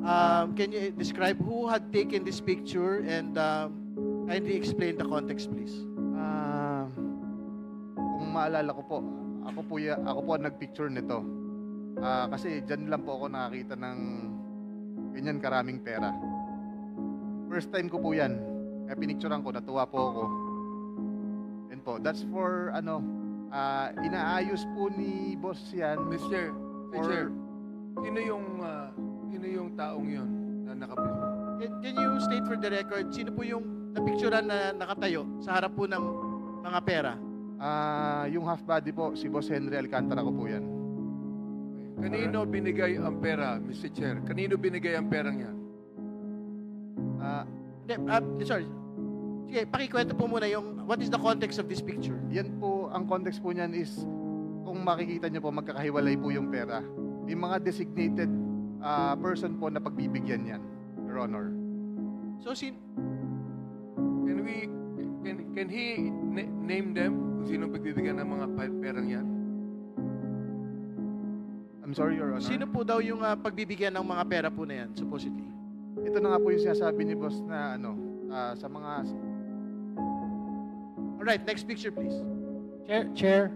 Can you describe who had taken this picture and kindly explain the context, please? Kung maalala ko po, ako po ang nagpicture nito. Kasi dyan lang po ako nakakita ng ganyan karaming pera. First time ko po yan. Kaya pinicturean ko, natuwa po ako. Yan po. That's for, inaayos po ni boss yan. Mr. Chair, sino yung taong yun na naka-blue? Can you state for the record, sino po yung napicturean na nakatayo sa harap po ng mga pera? Yung half body po, si Boss Henry Alcantara ko po yan. Kanino binigay ang pera, Mr. Chair? Kanino binigay ang perang yan? Sorry. Sige, pakikwento po muna what is the context of this picture? Yan po, ang context po niyan is, kung makikita niyo po, magkakahiwalay po yung pera. May mga designated person po na pagbibigyan yan, Your Honor. So, Can he name them kung sino pagbibigyan ng mga perang yan? I'm sorry, Your Honor. sino po daw yung pagbibigyan ng mga pera po na yan, supposedly? Ito na nga po yung sinasabi ni boss na sa mga... Alright, next picture, please. Chair.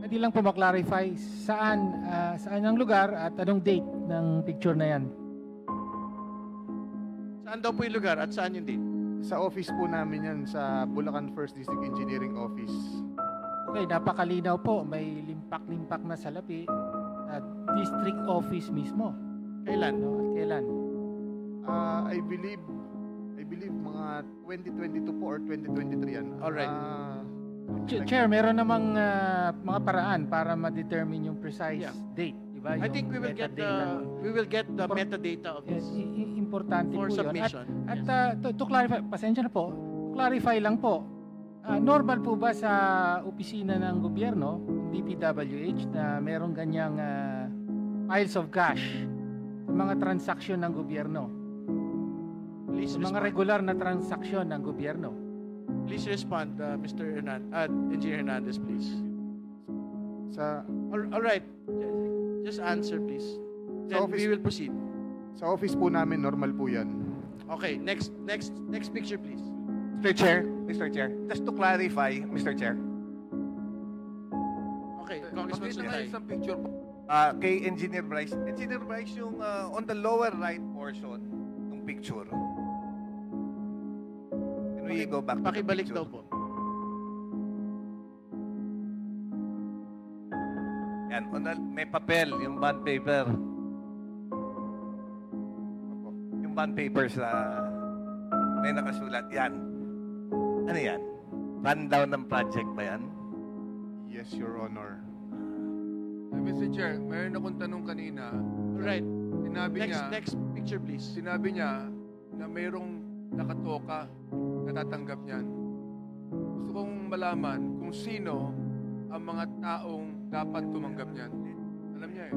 Hindi lang po maklarify saan ang lugar at anong date ng picture na yan. Saan daw po yung lugar at saan yung date? Sa office po namin yan, sa Bulacan First District Engineering Office. Okay, napakalinaw po. May limpak-limpak na salapi at district office mismo. Kailan? No? At kailan? I believe mga 2022 po or 2023 yan. Alright. Chair, meron namang mga paraan para ma-determine yung precise Yeah. date, di ba? I Yung think we will get the metadata of this importante for po yun. submission. At Yes. to clarify, pasensya na po, clarify lang po, normal po ba sa opisina ng gobyerno, DPWH, na merong ganyang piles of cash sa mga transaksyon ng gobyerno? Please Sa mga respond. regular na transaksyon ng gobyerno? Please respond, Mr. Engineer Hernandez, please. All right. Just answer, please. Then we will proceed. Sa office po namin, normal po yan. Okay, next picture, please. Mr. Chair, just to clarify, Mr. Chair, Okay, Congressman Pakita tayo Sutay. isang picture. kay Engineer Bryce, yung on the lower right portion ng picture. Can we go back to the Pakibalik picture? daw po. Yan, may papel, yung bond paper. Opo. Yung bond paper sa may nakasulat. Yan. Ano yan? Rundown ng project ba yan? Yes, Your Honor. Mr. Chair, mayroon akong tanong kanina. All right. Sinabi niya, Next picture, please. sinabi niya na mayroong nakatoka na tatanggap niyan. Gusto kong malaman kung sino ang mga taong dapat tumanggap niyan. Alam niya eh.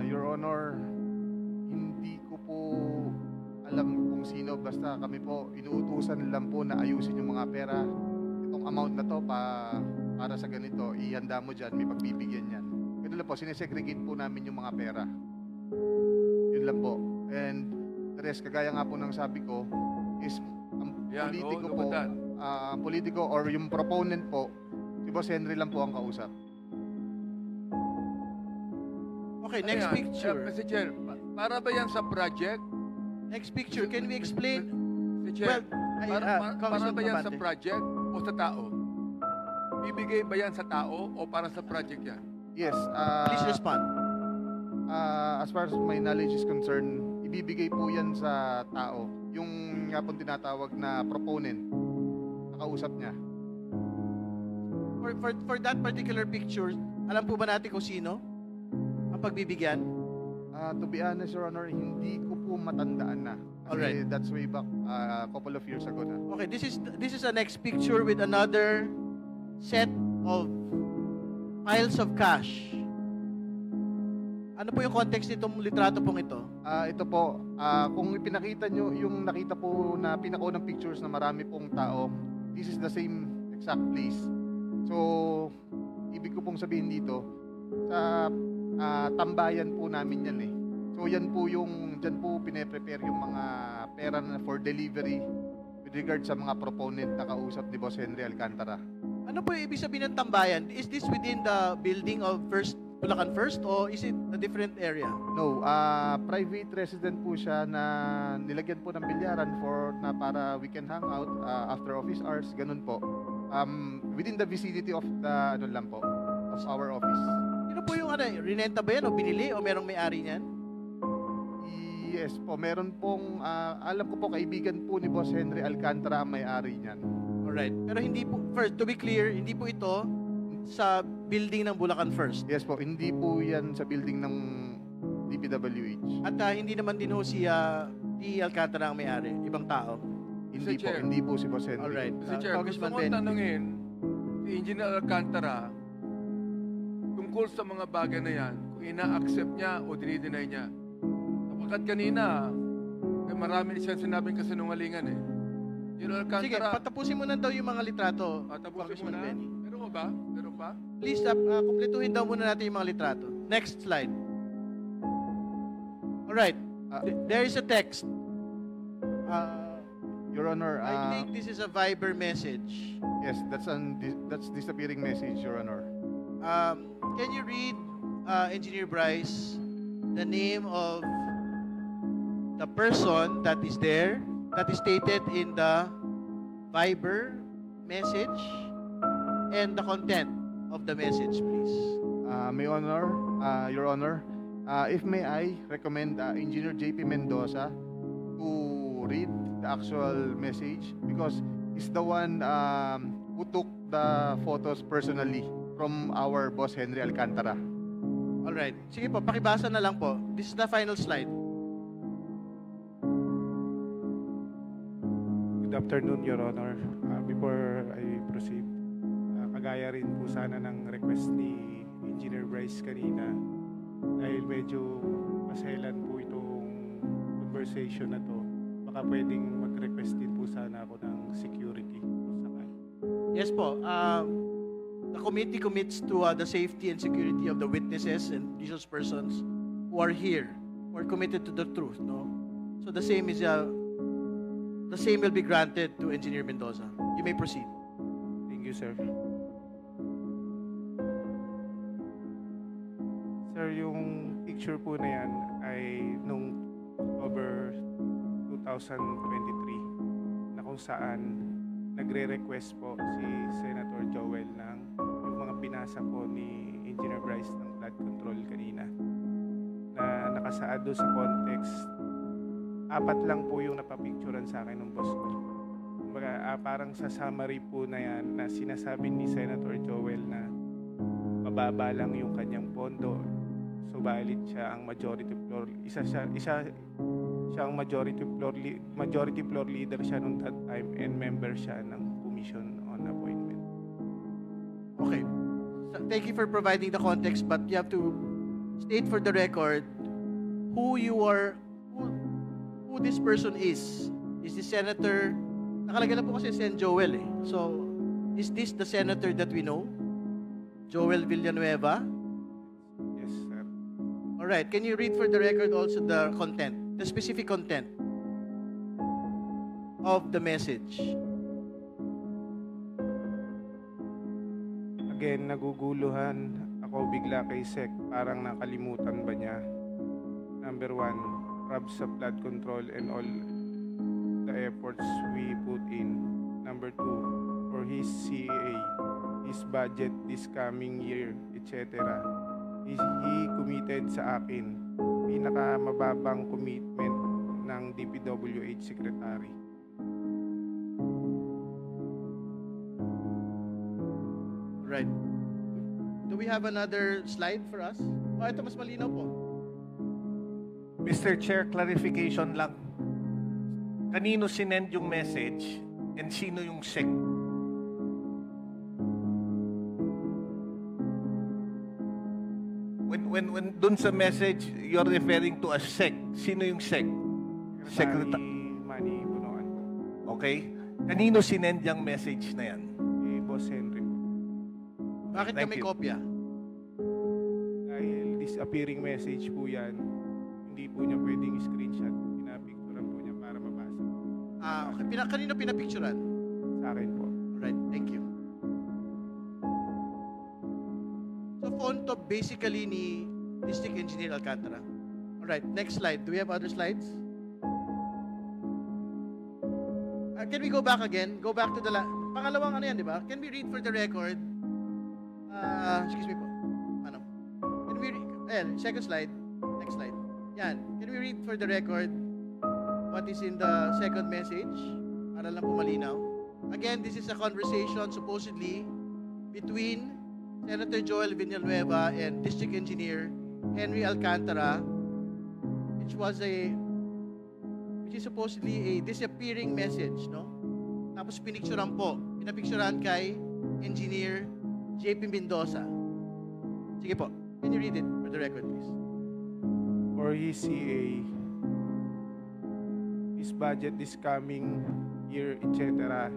Your Honor, hindi ko po alam kung sino. Basta kami po, inuutusan lang po na ayusin yung mga pera. Itong amount na to para sa ganito, ihanda mo dyan, may pagbibigyan yan. Ganun lang po, sinesegregate po namin yung mga pera. Yun lang po. And the rest, kagaya nga po ng sabi ko, is ang Yan, politiko look po, at that. politiko or yung proponent po, si Boss Henry lang po ang kausap. Okay, Ano next yan? picture. Mr. Chair, para ba yan sa project? Next picture. Can we explain? Mr. Chair, para Congressman ba yan sa Babante. project o sa tao? Bibigay ba yan sa tao o para sa project yan? Yes. Please respond. As far as my knowledge is concerned, ibibigay po yan sa tao. Yung nga pong tinatawag na proponent, nakausap niya. For that particular picture, alam po ba natin kung sino ang pagbibigyan? To be honest, Your Honor, hindi ko po matandaan na. Kasi Alright. that's way back a couple of years ago na. Okay, this is a next picture with another set of piles of cash. Ano po yung context nitong litrato pong ito? Ito po, kung ipinakita nyo, yung nakita po na pinakaunang pictures na marami pong tao, this is the same exact place. So, ibig ko pong sabihin dito, sa tambayan po namin yan eh. So yan po dyan po pine-prepare yung mga pera na for delivery with regard sa mga proponent na kausap ni Boss Henry Alcantara. Ano po yung ibig sabihin ng tambayan? Is this within the building of Bulacan First or is it a different area? No, private resident po siya na nilagyan po ng bilyaran para we can hang out after office hours, ganun po. Within the vicinity of the of our office. Sino po yung rinenta ba yan o binili o merong may-ari niyan? Yes po, meron pong alam ko po kaibigan po ni Boss Henry Alcantara ang may-ari niyan. Alright. Pero hindi po, first, to be clear, hindi po ito sa building ng Bulacan First. Yes po, hindi po yan sa building ng DPWH. At hindi naman din ho si D. Alcantara ang may-ari, ibang tao. Hindi po, Chair. hindi po si Boss Henry. Alright. Mr. Chair, gusto Congressman ko Benny. tanungin si Engineer Alcantara tungkol sa mga bagay na yan, kung ina-accept niya o dinideny niya. Sapagkat kanina, marami siyang sinabing kasinungalingan eh. Engineer Sige, Alcantara, patapusin mo na daw yung mga litrato. tapusin mo Congressman na. Benny. Meron mo ba? Meron pa? Please, kumpletuhin daw muna natin yung mga litrato. Next slide. Alright. There is a text. Your Honor, I think this is a Viber message. yes, that's disappearing message, Your Honor. Can you read, Engineer Bryce, the name of the person that is there, that is stated in the Viber message, and the content of the message, please? Your Honor, if may I recommend Engineer JP Mendoza to read the actual message because he's the one who took the photos personally from our Boss Henry Alcantara. Alright. Sige po, pakibasa na lang po. This is the final slide. Good afternoon, Your Honor. Before I proceed, kagaya rin po sana ng request ni Engineer Bryce kanina dahil medyo maselan po itong conversation na to. Baka pwedeng mag-request din po sana ako ng security. Yes po. The committee commits to the safety and security of the witnesses and these persons who are here, who are committed to the truth. No, so the same will be granted to Engineer Mendoza. You may proceed. Thank you, sir. Sir, yung picture po na yan ay nung October 2023 na kung saan nagre-request po si Senator Joel ng yung mga binasa po ni Engineer Bryce ng flood control kanina na nakasaad doon sa context. 4 lang po yung napapicturan sa akin ng boss ko. Kumbaga, parang sa summary po na yan na sinasabi ni Senator Joel na mababa lang yung kanyang pondo. Subalit siya ang majority floor. Siya ang majority floor leader siya nung that time and member siya ng Commission on Appointment. Okay. So, thank you for providing the context, but you have to state for the record who this person is. Is this senator? Nakalagay na po kasi Sen Joel eh. So, is this the senator that we know? Joel Villanueva? Yes, sir. All right. Can you read for the record also the content, the specific content of the message? Again, naguguluhan ako bigla kay Sec. Parang nakalimutan ba niya? Number 1, rub sa flood control and all the efforts we put in. Number 2, for his CA, his budget this coming year, etc. He committed sa akin. Pinakamababang commitment ng DPWH Secretary. Right. Do we have another slide for us? Oh, ito mas malinaw po. Mr. Chair, clarification lang. Kanino sinend yung message and sino yung SEC? When dun sa message, you're referring to a SEC. Sino yung SEC? Secretary Manny Bunoan. Okay? Kanino sinend yung message na yan? Boss Henry po. Bakit Thank kami you. kopya? Dahil disappearing message po yan, hindi po niya pwedeng screenshot. Pinapicturean po niya para mabasa Okay. Kanino pinapicturan? sa akin po. Alright, thank you. So, phone to basically ni District Engineer Alcantara. Alright, next slide. Do we have other slides? Can we go back again? Go back to the pangalawang ano yan, di ba? Can we read for the record? Excuse me po. Ano? Can we read? Ayan, second slide. Next slide. Yan. Can we read for the record what is in the second message? Para lang po malinaw. Again, this is a conversation supposedly between Senator Joel Villanueva and District Engineer Henry Alcantara, which is supposedly a disappearing message, no? Tapos pinicturean po. Pinapicturean kay Engineer JP Mendoza. Sige po. Can you read it for the record, please? For his CA, his budget this coming year, etc.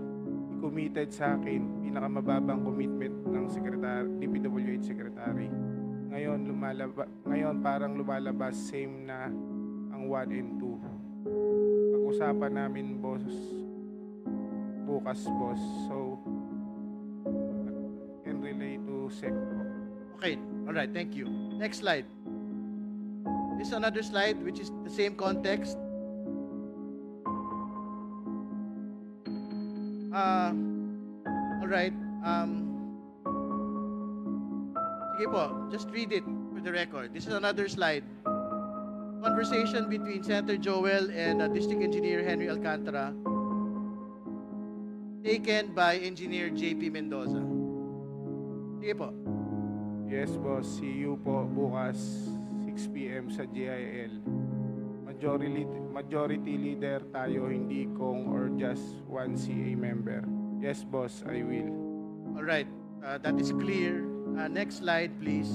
He committed sa akin pinakamababang commitment ng DPWH Secretary. Ngayon parang lumalabas same na ang 1 and 2. Pag-usapan namin bukas boss. So can relate to SEC po. Okay. All right. Thank you. Next slide. This is another slide which is the same context. All right. Sige po. Just read it for the record. This is another slide. Conversation between Senator Joel and District Engineer Henry Alcantara, taken by Engineer JP Mendoza. Sige po. Yes boss, see you po bukas 6 p.m. sa GIL. Majority leader tayo, hindi kong or just one CA member. Yes boss, I will. All right. That is clear. Next slide, please.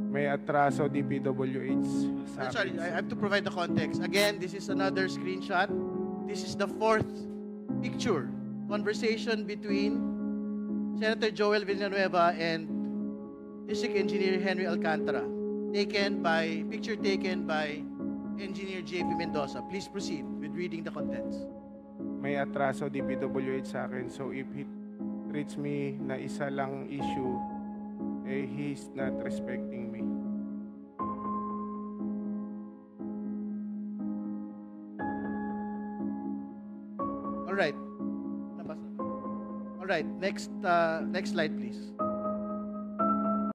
May atraso DPWH sa Sorry, akin. I have to provide the context. Again, this is another screenshot. This is the fourth picture. Conversation between Senator Joel Villanueva and District Engineer Henry Alcantara. Picture taken by Engineer JP Mendoza. Please proceed with reading the contents. May atraso DPWH sa akin. So if he treats me na isa lang issue, he's not respecting me. All right. Nabasa. All right. Next slide, please.